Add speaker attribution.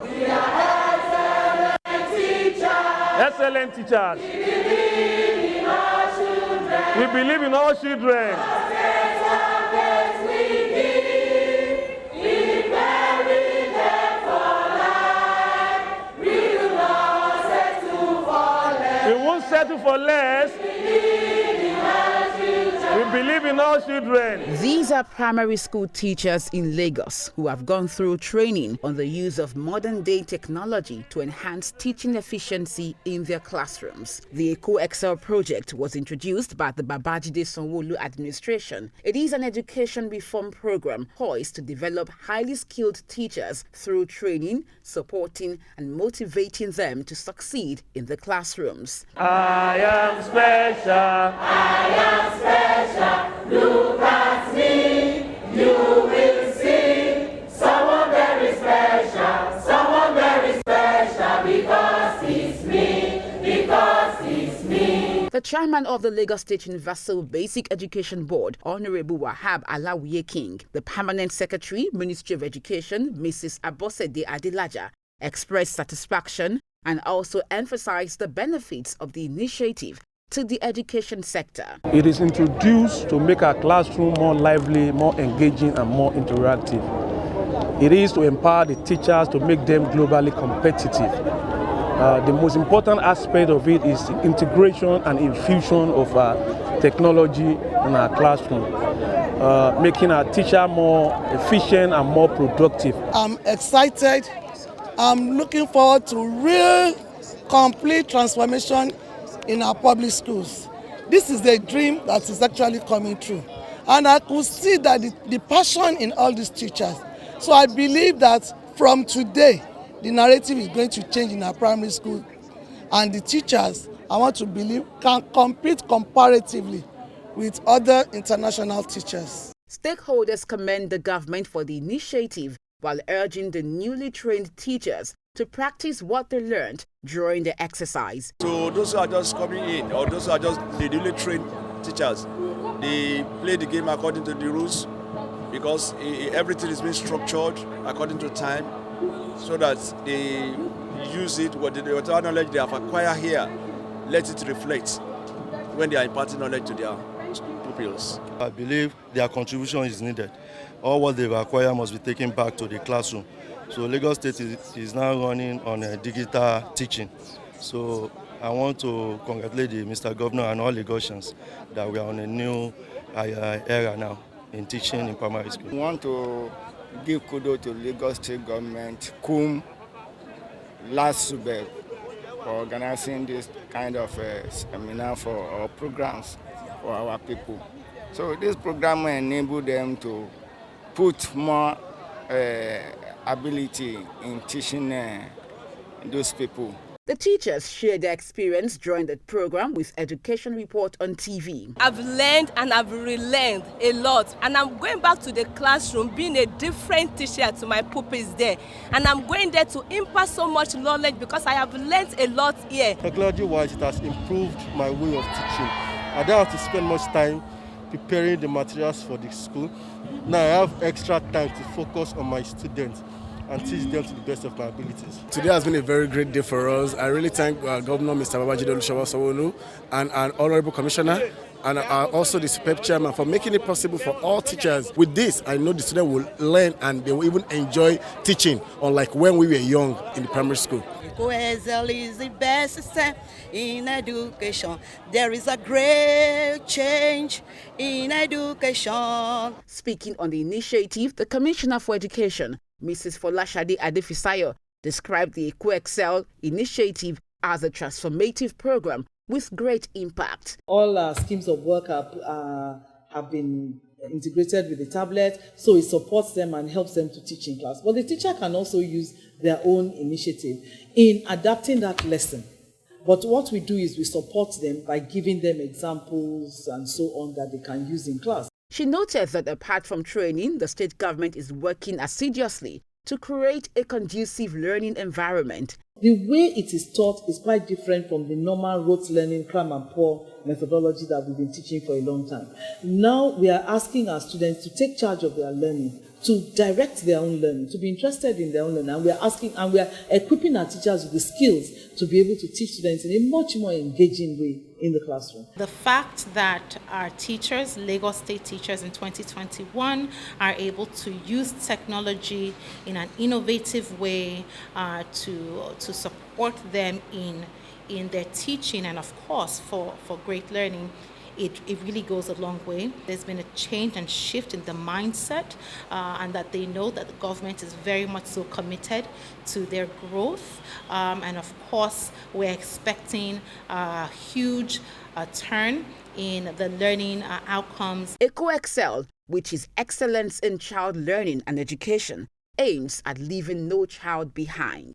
Speaker 1: We are excellent teachers.
Speaker 2: Excellent teachers. We believe in our children. We won't settle for less. We believe in our children.
Speaker 3: These are primary school teachers in Lagos who have gone through training on the use of modern-day technology to enhance teaching efficiency in their classrooms. The Eco Excel project was introduced by the Babajide Sanwo-Olu administration. It is an education reform program poised to develop highly skilled teachers through training, supporting and motivating them to succeed in the classrooms.
Speaker 2: I am special.
Speaker 1: I am special. Look at me. You will see someone very special. Someone very special because it's me. Because it's me.
Speaker 3: The chairman of the Lagos State Universal Basic Education Board, Honorable Wahab Alawiye King, the permanent secretary, Ministry of Education, Mrs. Abosede Adelaja, expressed satisfaction and also emphasized the benefits of the initiative to the education sector.
Speaker 2: It is introduced to make our classroom more lively, more engaging, and more interactive. It is to empower the teachers to make them globally competitive. The most important aspect of it is the integration and infusion of technology in our classroom, making our teacher more efficient and more productive.
Speaker 4: I'm excited. I'm looking forward to real, complete transformation in our public schools. This is a dream that is actually coming true. And I could see that the passion in all these teachers. So I believe that from today, the narrative is going to change in our primary school. And the teachers, I want to believe, can compete comparatively with other international teachers.
Speaker 3: Stakeholders commend the government for the initiative while urging the newly trained teachers to practice what they learned during the exercise.
Speaker 5: So those who are just coming in, or those who are just the newly trained teachers, they play the game according to the rules, because everything is being structured according to time, so that they use it, whatever knowledge they have acquired here, let it reflect when they are imparting knowledge to their pupils.
Speaker 6: I believe their contribution is needed. All what they've acquired must be taken back to the classroom. So Lagos State is now running on a digital teaching. So I want to congratulate the Mr. Governor and all Lagosians that we are on a new era now in teaching in primary school.
Speaker 7: I want to give kudos to Lagos State government, CUM, Lasubeb, for organizing this kind of seminar for our programs for our people. So this program will enable them to put more ability in teaching those people.
Speaker 3: The teachers shared their experience during the program with Education Report on TV.
Speaker 8: I've learned and I've relearned a lot, and I'm going back to the classroom being a different teacher to my pupils there, and I'm going there to impart so much knowledge because I have learned a lot here.
Speaker 6: Technology-wise, it has improved my way of teaching. I don't have to spend much time preparing the materials for the school. Now I have extra time to focus on my students and teach them to the best of my abilities.
Speaker 9: Today has been a very great day for us. I really thank Governor Mr. Babajide Sanwo-Olu and Honorable Commissioner and also the Lasubeb chairman for making it possible for all teachers. With this, I know the students will learn and they will even enjoy teaching, unlike when we were young in the primary school.
Speaker 10: Eco Excel is the best system in education. There is a great change in education.
Speaker 3: Speaking on the initiative, the Commissioner for Education, Mrs. Folashade Adefisayo, described the Eco Excel initiative as a transformative program with great impact.
Speaker 11: All our schemes of work have been integrated with the tablet, so it supports them and helps them to teach in class. But the teacher can also use their own initiative in adapting that lesson. But what we do is we support them by giving them examples and so on that they can use in class.
Speaker 3: She noted that apart from training, the state government is working assiduously to create a conducive learning environment.
Speaker 11: The way it is taught is quite different from the normal rote learning, cram and pour methodology that we've been teaching for a long time. Now we are asking our students to take charge of their learning to direct their own learning, to be interested in their own learning. And we are asking, and we are equipping our teachers with the skills to be able to teach students in a much more engaging way in the classroom.
Speaker 12: The fact that our teachers, Lagos State teachers in 2021, are able to use technology in an innovative way to support them in their teaching and, of course, for great learning, it really goes a long way. There's been a change and shift in the mindset, and that they know that the government is very much so committed to their growth. And of course, we're expecting a huge turn in the learning outcomes.
Speaker 3: EcoExcel, which is excellence in child learning and education, aims at leaving no child behind.